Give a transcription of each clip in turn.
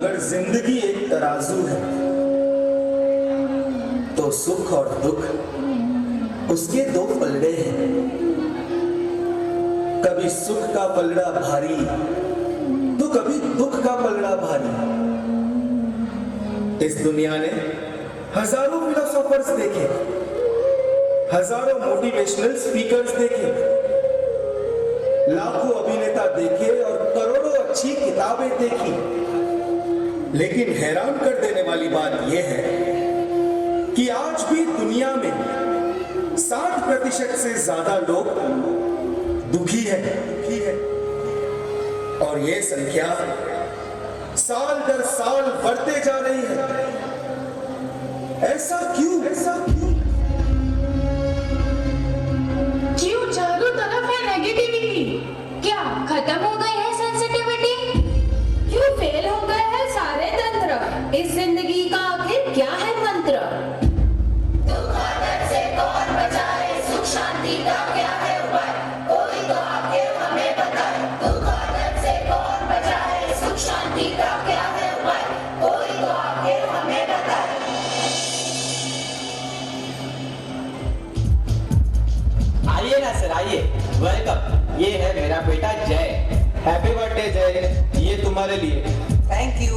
अगर जिंदगी एक तराजू है तो सुख और दुख उसके दो पलड़े हैं। कभी सुख का पलड़ा भारी तो कभी दुख का पलड़ा भारी। इस दुनिया ने हजारों फिलोसोफर्स देखे, हजारों मोटिवेशनल स्पीकर्स देखे, लाखों अभिनेता देखे और करोड़ों अच्छी किताबें देखी। लेकिन हैरान कर देने वाली बात यह है कि आज भी दुनिया में 60% से ज्यादा लोग दुखी है और यह संख्या साल दर साल बढ़ते जा रही है। ऐसा क्यों? क्यों चारों तरफ है नेगेटिविटी? क्या खत्म हो गई है सेंसिटिविटी? क्यों फेल हो गए हैं सारे तंत्र? इस जिंदगी का आखिर क्या है मंत्र? दुख और दर्द से कौन बचाए, सुख शांति का क्या है उपाय, कोई तो आके हमें बताए। दुख और दर्द से कौन बचाए, सुख शांति का क्या है उपाय, कोई तो आके हमें बताए। आइए ना सर, आइए, वेलकम। ये है मेरा बेटा जय। हैप्पी बर्थडे जय, ये तुम्हारे लिए। Thank you.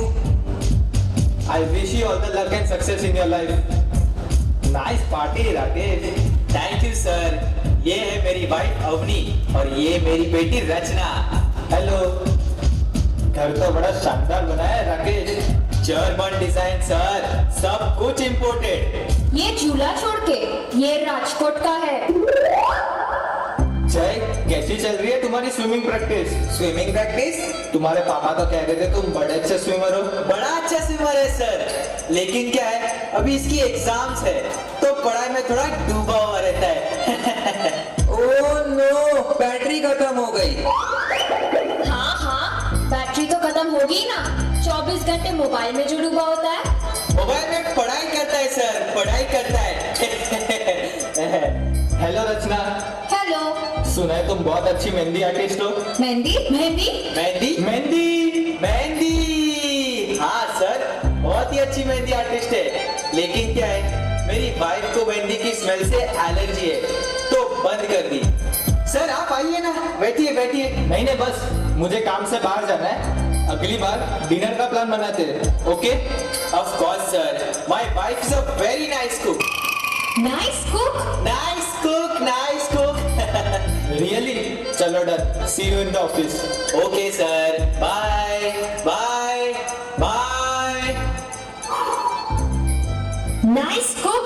I wish you all the luck and success in your life. Nice party Rakesh. Thank you sir. ये है मेरी वाइफ अवनी और ये मेरी बेटी रचना। हेलो। घर तो बड़ा शानदार बनाया है राकेश। जर्मन डिजाइन सर, सब कुछ इंपोर्टेड। ये झूला छोड़ के ये राजकोट का है। जय, कैसी चल रही है तुम्हारी स्विमिंग प्रैक्टिस? Swimming practice? तुम्हारे पापा तो कह रहे थे तुम बड़े अच्छे स्विमर हो। बड़ा अच्छा स्विमर है सर, लेकिन क्या है, अभी इसकी एग्जाम्स है तो पढ़ाई में थोड़ा डूबा हुआ रहता है। ओह नो, बैटरी खत्म हो गई। हाँ, बैटरी तो खत्म होगी ना। 24 घंटे मोबाइल में जो डूबा होता है। मोबाइल में पढ़ाई करता है सर, पढ़ाई करता है। हेलो रचना। हेलो। सुना है तुम बहुत अच्छी मेहंदी आर्टिस्ट हो। मेहंदी? हाँ सर, बहुत ही अच्छी मेहंदी आर्टिस्ट है, लेकिन क्या है, मेरी वाइफ को मेहंदी की स्मेल से एलर्जी है तो बंद कर दी। सर आप आइए ना, बैठिए। नहीं, बस मुझे काम से बाहर जाना है। अगली बार डिनर का प्लान बनाते हैं। Okay? Of course sir, my wife is a very nice cook. Nice cook. Really? चलो done, see you in the office. Okay sir, bye. Nice cook?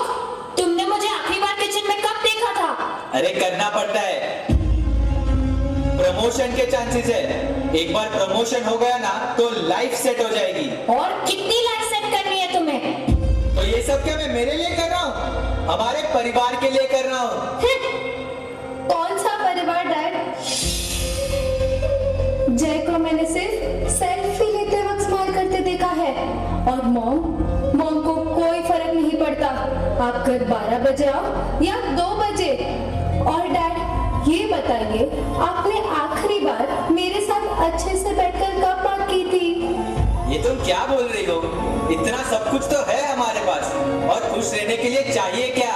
तुमने मुझे आखिरी बार किचन में कब देखा था? अरे करना पड़ता है, प्रमोशन के चांसेस है। एक बार प्रमोशन हो गया ना तो लाइफ सेट हो जाएगी। और कितनी लाइफ सेट करनी है तुम्हें? तो ये सब क्या मैं मेरे लिए कर रहा हूँ? हमारे परिवार के लिए कर रहा हूँ। कौन सा परिवार डैड? जय को मैंने सिर्फ सेल्फी लेते वक्त स्माइल करते देखा है और मॉम को कोई फर्क नहीं पड़ता आप घर 12 बजे आओ या 2 बजे। और डैड ये बताइए, आपने आखिरी बार मेरे साथ अच्छे से बैठकर कब बात की थी? ये तुम क्या बोल रही हो? इतना सब कुछ तो है हमारे पास, और खुश रहने के लिए चाहिए क्या?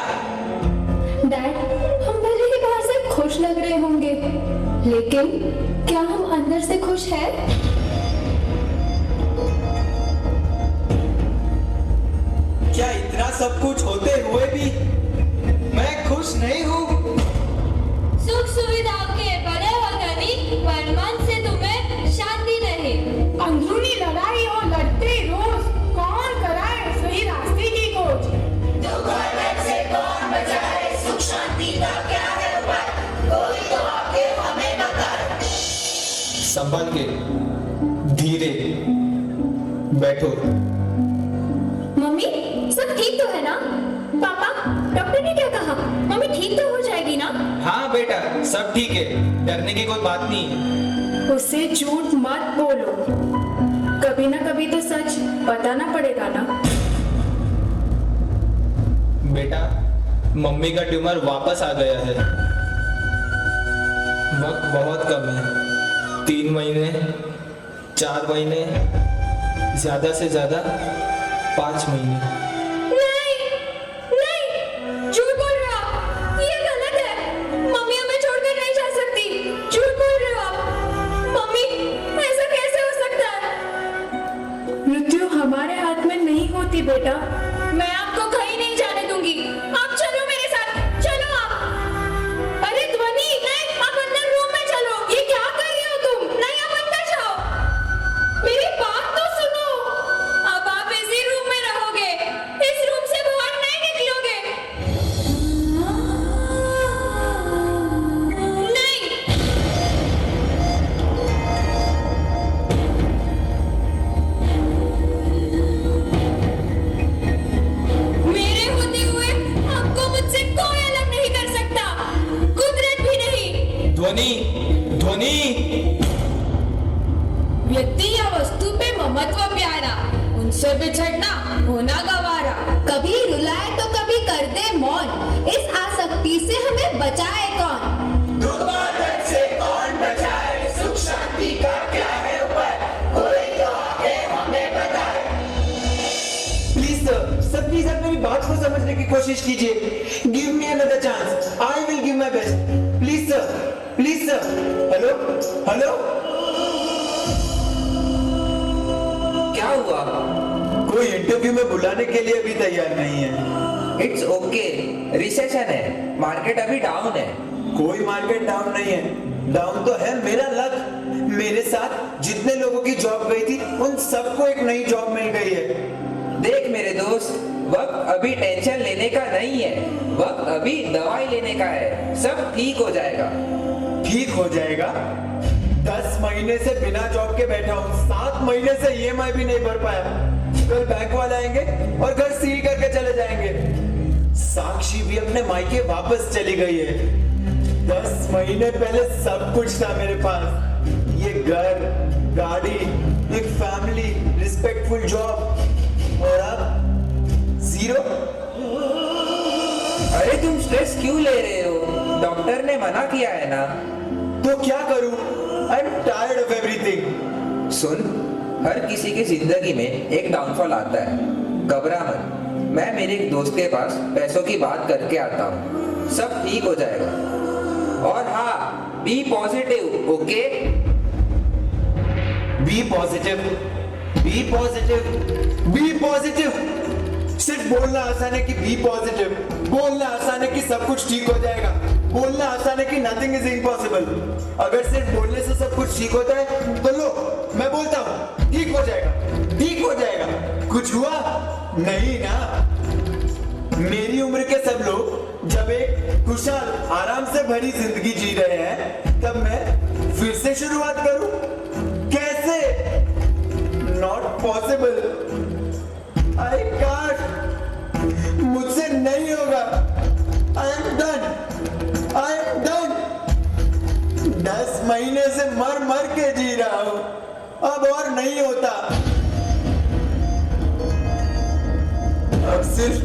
डैड, हम भले ही बाहर से खुश लग रहे होंगे, लेकिन क्या हम अंदर से खुश हैं? क्या इतना सब कुछ होते हुए भी मैं खुश नहीं हूँ? सुख सुविधाओं के बड़े हो धनी, पर मन से तुम्हें शांति नहीं। अंदरूनी लड़ाई और लड़ते रोज, कौन कराए सही रास्ते की खोज। दुख और दर्द से कौन बचाए, सुख शांति का क्या है उपाय, कोई तो आके हमें बताए। संभल के, धीरे बैठो। मम्मी, सब ठीक तो है ना? पापा, डॉक्टर ने क्या कहा? मम्मी ठीक तो हो जाएगी ना? हाँ बेटा, सब ठीक है, डरने की कोई बात नहीं है। उससे झूठ मत बोलो, कभी ना कभी तो सच बताना पड़ेगा ना। बेटा, मम्मी का ट्यूमर वापस आ गया है। वक्त बहुत कम है, 3 महीने, 4 महीने, ज्यादा से ज्यादा 5 महीने। नहीं नहीं, झूठ बोल रहे हो आप, ये गलत है। मम्मी हमें छोड़कर नहीं जा सकती, झूठ बोल रहे हो आप। मम्मी, ऐसा कैसे हो सकता है? मृत्यु हमारे हाथ में नहीं होती बेटा। मैं आपको कहीं नहीं जाने दूंगी। आप चलो मेरे साथ, चलो आप। अरे ध्वनि, नहीं, आप अंदर रूम में चलो। ये क्या कर रही हो तुम? नहीं, आप अंदर जाओ, मेरी बात तो सुनो। अब आप इसी रूम में रहोगे, इस रूम से बाहर नहीं निकलोगे। नहीं, मेरे होते हुए आपको मुझसे कोई अलग नहीं कर सकता, कुदरत भी नहीं। ध्वनि, ध्वनि। व्यक्ति या वस्तु पे ममत्व प्यारा, उनसे बिछड़ना होना गवारा। कभी रुलाए तो कभी कर दे मौन, इस आसक्ति से हमें बचाए कौन? दुर्वादन से कौन बचाए, सुख शांति का क्या है उपाय, कोई तो आके हमें बताए। प्लीज सर प्लीज आप मेरी बात को समझने की कोशिश कीजिए। Give me another chance, I will give my best. Please sir, please sir. Hello hello, क्या हुआ? कोई इंटरव्यू में बुलाने के लिए अभी तैयार नहीं है। इट्स ओके, रिसेशन है, मार्केट अभी डाउन है। कोई मार्केट डाउन नहीं है, डाउन तो है मेरा लक। मेरे साथ जितने लोगों की जॉब गई थी उन सबको एक नई जॉब मिल गई है। देख मेरे दोस्त, वक्त अभी टेंशन लेने का नहीं है, वक्त अभी दवाई लेने का है। सब ठीक हो जाएगा। ठीक हो जाएगा? 10 महीने से बिना जॉब के बैठा हूँ, 7 महीने से EMI भी नहीं भर पाया। कल बैंक वाले आएंगे और घर सील करके चले जाएंगे। साक्षी भी अपने मायके वापस चली गई है। 10 महीने पहले सब कुछ था मेरे पास, ये घर, गाड़ी, एक फैमिली, रिस्पेक्टफुल जॉब, और अब 0। अरे तुम स्ट्रेस क्यों ले रहे हो? डॉक्टर ने मना किया है ना। तो क्या करूं? I am tired of everything. सुन, हर किसी की जिंदगी में एक डाउनफॉल आता है, घबरा मत। मैं मेरे एक दोस्त के पास पैसों की बात करके आता हूँ, सब ठीक हो जाएगा। और हाँ, be positive, okay? Be positive, be positive, be positive. सिर्फ बोलना आसान है कि बी पॉजिटिव, बोलना आसान है कि सब कुछ ठीक हो जाएगा, बोलना आसान है कि नथिंग इज इम्पॉसिबल। अगर सिर्फ बोलने से सब कुछ ठीक होता है तो लो, मैं बोलता हूँ ठीक हो जाएगा, ठीक हो जाएगा। कुछ हुआ नहीं ना। मेरी उम्र के सब लोग जब एक खुशहाल आराम से भरी जिंदगी जी रहे हैं, तब मैं फिर से शुरुआत करूं? कैसे? नॉट पॉसिबल, आई कांट, मुझसे नहीं होगा। I am done, I am done. 10 महीने से मर मर के जी रहा हूं, अब और नहीं होता। अब सिर्फ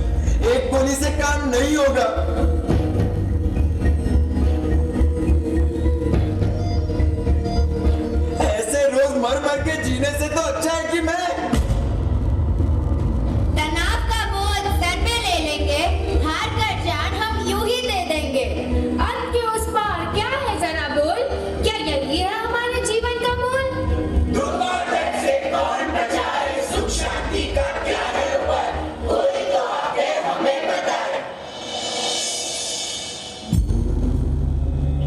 एक गोली से काम नहीं होगा। ऐसे रोज मर मर के जीने से तो अच्छा है कि मैं तनाव का बोझ सर पे ले लेंगे, हार कर जान हम यूं ही दे देंगे। अंत के उस पार क्या है जरा बोल, क्या यही है हमारे जीवन का मूल? दुर्वादन से कौन बचाए, सुख शांति का क्या है उपाय, कोई तो आके हमें बताए।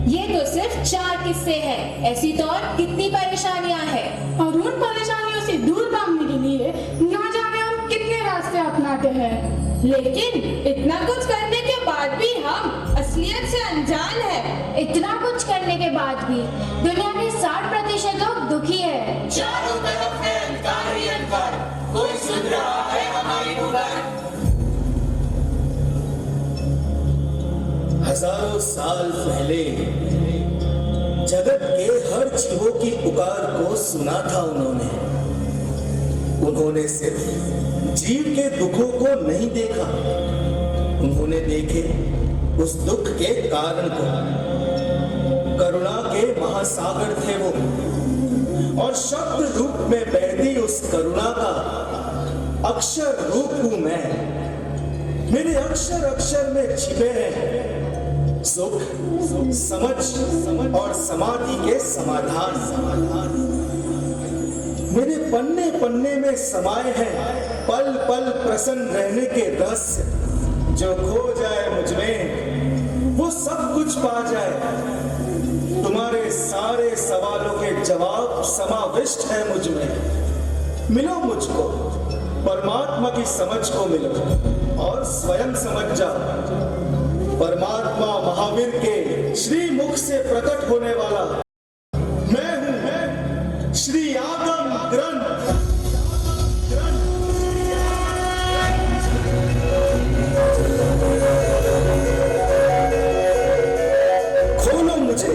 ये तो सिर्फ 4 किस्से हैं, ऐसी तो और कितनी परेशानियां हैं। और उन परेशानियों से दूर भागने के लिए ना जाने हम कितने रास्ते अपनाते हैं। लेकिन इतना कुछ करने के बाद भी हम असलियत से अनजान है। इतना कुछ करने के बाद भी दुनिया के 60% लोग दुखी है। चारों तरफ है अंधकार ही अंधकार, कोई सुन रहा है हमारी पुकार। हजारों साल पहले जगत के हर जीवों की पुकार को सुना था उन्होंने सिर्फ जीव के दुखों को नहीं देखा, उन्होंने देखे उस दुख के कारण को। करुणा के महासागर थे और शब्द रूप में बहती उस करुणा का अक्षर रूप हूं मैं। मेरे अक्षर अक्षर में छिपे हैं सुख, समझ और समाधि के समाधान। मेरे पन्ने पन्ने में समाये हैं पल पल प्रसन्न रहने के रहस्य। जो खो जाए मुझ में वो सब कुछ पा जाए। तुम्हारे सारे सवालों के जवाब समाविष्ट है मुझ में। मिलो मुझको, परमात्मा की समझ को मिलो और स्वयं समझ जाओ। परमात्मा महावीर के श्री मुख से प्रकट होने वाला मैं हूं, श्री आगम ग्रंथ। खोलो मुझे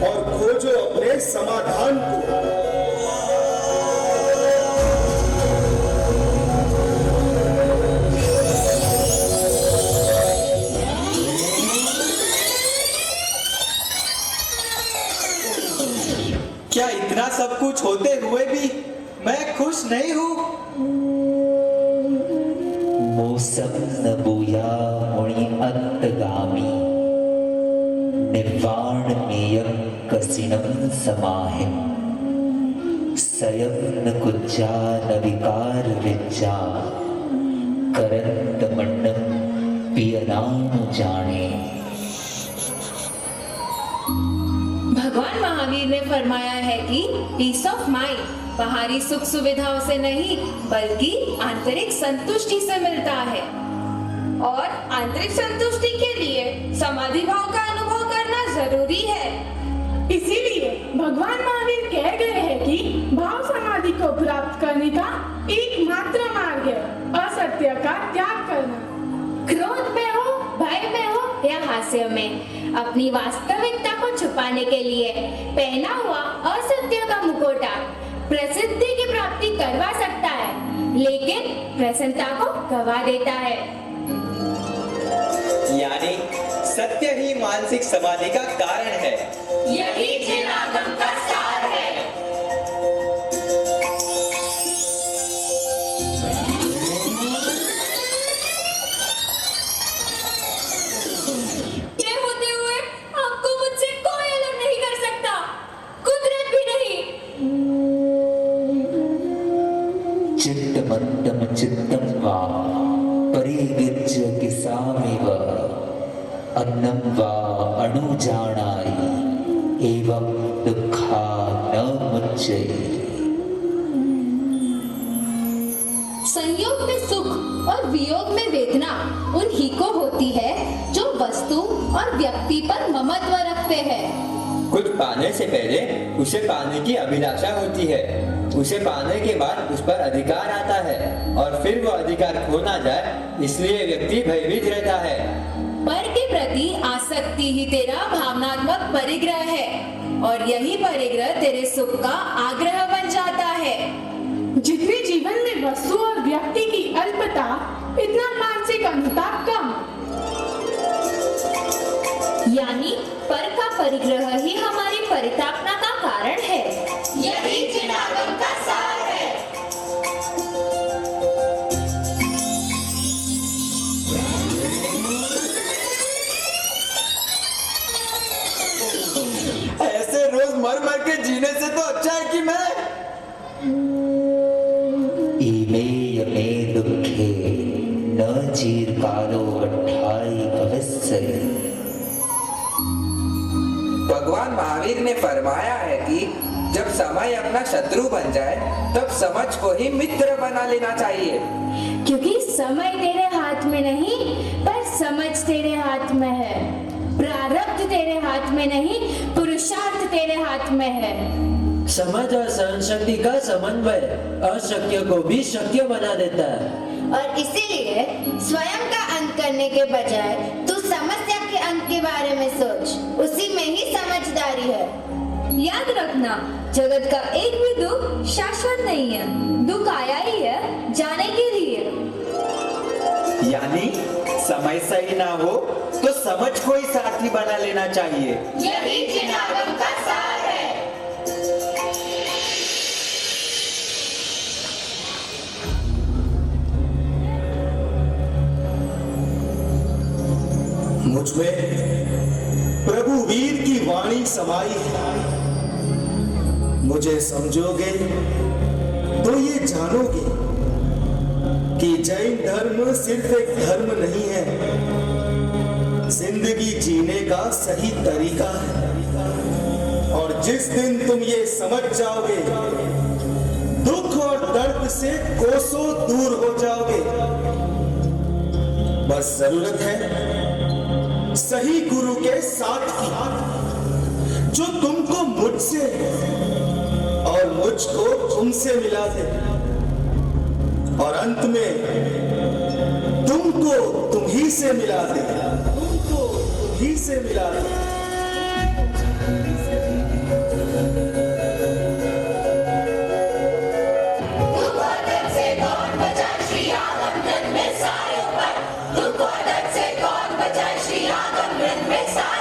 और खोजो अपने समाधान को। क्या इतना सब कुछ होते हुए भी मैं खुश नहीं हूँ? मोसम न बूया मुनि अंतगामी निर्वाण मेयम कसिनम समाहिम सयम न कुज्जा न विकार विज्जा करंत मंडम पियनाम जाने। भगवान महावीर ने फरमाया है कि पीस ऑफ माइंड बाहरी सुख सुविधाओं से नहीं बल्कि आंतरिक संतुष्टि से मिलता है। और आंतरिक संतुष्टि के लिए समाधि भाव का अनुभव करना जरूरी है। इसीलिए भगवान महावीर कह गए हैं कि भाव समाधि को प्राप्त करने का एकमात्र मार्ग है असत्य का त्याग करना। क्रोध में हो, भय में हो या हास्य में, अपनी वास्तविकता को छुपाने के लिए पहना हुआ असत्य का मुखौटा प्रसिद्धि की प्राप्ति करवा सकता है, लेकिन प्रसन्नता को गवा देता है। यानी सत्य ही मानसिक समाधि का कारण है। यही जिनागम का सार है। ये होते हुए आपको मुझसे कोई अलग नहीं कर सकता, कुदरत भी नहीं। चित्तमत्तम चित्तम वा परिगिर्ज किसामिव अन्नम वा अणुजानाय एवं दुःखा न मुच्यते। संयोग में सुख और वियोग में वेदना उन्हीं को होती है जो वस्तु और व्यक्ति पर ममत्व रखते हैं। कुछ पाने से पहले उसे पाने की अभिलाषा होती है, उसे पाने के बाद उस पर अधिकार आता है और फिर वो अधिकार खो ना जाए इसलिए व्यक्ति भयभीत रहता है। पर के प्रति आसक्ति ही तेरा भावनात्मक परिग्रह है और यही परिग्रह तेरे सुख का आग्रह बन जाता है। जितने जीवन में वस्तु और व्यक्ति की अल्पता, इतना मानसिक अनुताप कम। यानी पर का परिग्रह ही हमारी परितापना का कारण है। यही जिनागम का सार है। ऐसे रोज मर मर के जीने से तो अच्छा है कि मैं इमे यमे दुखे न चीरकालो अट्ठाई भवस्य। भगवान महावीर ने फरमाया है कि जब समय अपना शत्रु बन जाए तब समझ को ही मित्र बना लेना चाहिए। क्योंकि समय तेरे हाथ में नहीं पर समझ तेरे हाथ में है। प्रारब्ध तेरे हाथ में नहीं, पुरुषार्थ तेरे हाथ में है। समझ और सहन शक्ति का समन्वय अशक्य को भी शक्य बना देता है। और इसीलिए स्वयं का अंत करने के बजाय तू समस्या के अंत के बारे में सोच, उसी में ही समझदारी है। याद रखना, जगत का एक भी दुख शाश्वत नहीं है। दुख आया ही है जाने के लिए। यानी समय सही ना हो तो समझ को ही साथी बना लेना चाहिए। यही जिनागम का सार है। मुझमें प्रभु वीर की वाणी समाई है। मुझे समझोगे तो ये जानोगे कि जैन धर्म सिर्फ एक धर्म नहीं है, जिंदगी जीने का सही तरीका है। और जिस दिन तुम ये समझ जाओगे, दुख और दर्द से कोसों दूर हो जाओगे। बस जरूरत है सही गुरु के साथ की, जो तुमको मुझसे और मुझको तुमसे मिला दे, और अंत में तुमको तुम ही से मिला दे, तुमको तुम ही से मिला दे। दुख और दर्द से कौन बचाए श्री आगमन में सायों पर, दुख और दर्द से कौन बचाए श्री आगमन में सायों